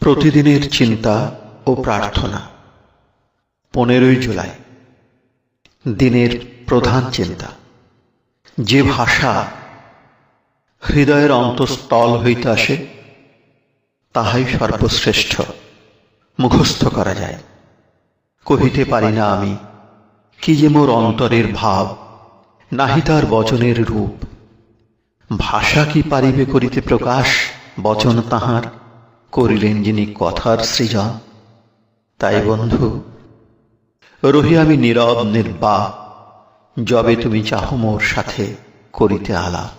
প্রতিদিনের চিন্তা ও প্রার্থনা। 15 জুলাই। দিনের প্রধান চিন্তা। যে ভাষা হৃদয়ের অন্তঃস্থল হইতে আসে তাহাই সর্বশ্রেষ্ঠ। মুখস্থ করা যায়। কহিতে পারি না আমি কি যে মোর অন্তরের ভাব, নাহি তার বচনের রূপ। ভাষা কি পারিবে করিতে প্রকাশ, বচন তাহার করিলেন যিনি কথার সৃজন। তাই বন্ধু, রহি আমি নীরব নির্বাক, যবে তুমি চাহো মোর সাথে করিতে আলাপ।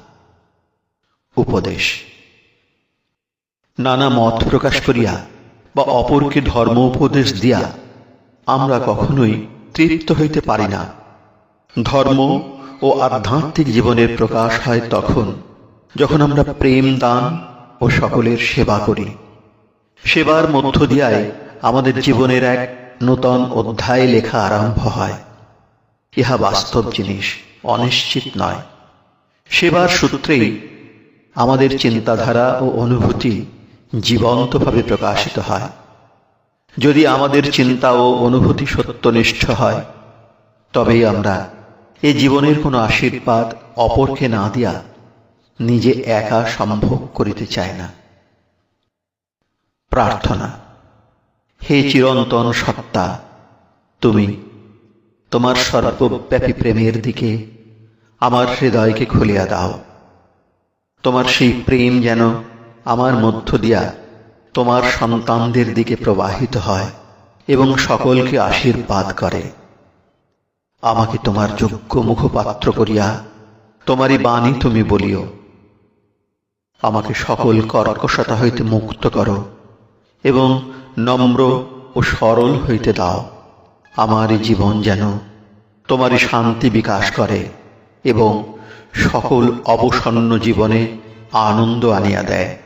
উপদেশ। নানা মত প্রকাশ করিয়া বা অপরকে ধর্ম উপদেশ দিয়া আমরা কখনোই তৃপ্ত হইতে পারি না। ধর্ম ও আধ্যাত্মিক জীবনের প্রকাশ হয় তখন যখন আমরা প্রেম দান ও সকলের সেবা করি। সেবার মধ্য দিয়াই আমাদের জীবনের এক নূতন অধ্যায় লেখা আরম্ভ হয়। ইহা বাস্তব জিনিস, অনিশ্চিত নয়। সেবার সূত্রেই আমাদের চিন্তাধারা ও অনুভূতি জীবন্তভাবে প্রকাশিত হয়। যদি আমাদের চিন্তা ও অনুভূতি সত্যনিষ্ঠ হয়, তবেই আমরা এ জীবনের কোনো আশীর্বাদ অপরকে না দিয়া নিজে একা সম্ভোগ করিতে চাই না। প্রার্থনা। হে চিরন্তন সত্তা, তুমি তোমার সর্বব্যাপী প্রেমের দিকে আমার হৃদয়কে খুলিয়া দাও। তোমার সেই প্রেম যেন আমার মধ্য দিয়া তোমার সন্তানদের দিকে প্রবাহিত হয় এবং সকলকে আশীর্বাদ করে। আমাকে তোমার যোগ্য মুখপাত্র করিয়া তোমারই বাণী তুমি বলিও। আমাকে সকল কর্কশতা হইতে মুক্ত করো এবং নম্র ও সরল হইতে দাও। আমার এই জীবন যেন তোমারই শান্তি বিকাশ করে এবং সকল অবসন্ন জীবনে আনন্দ আনিয়া দেয়।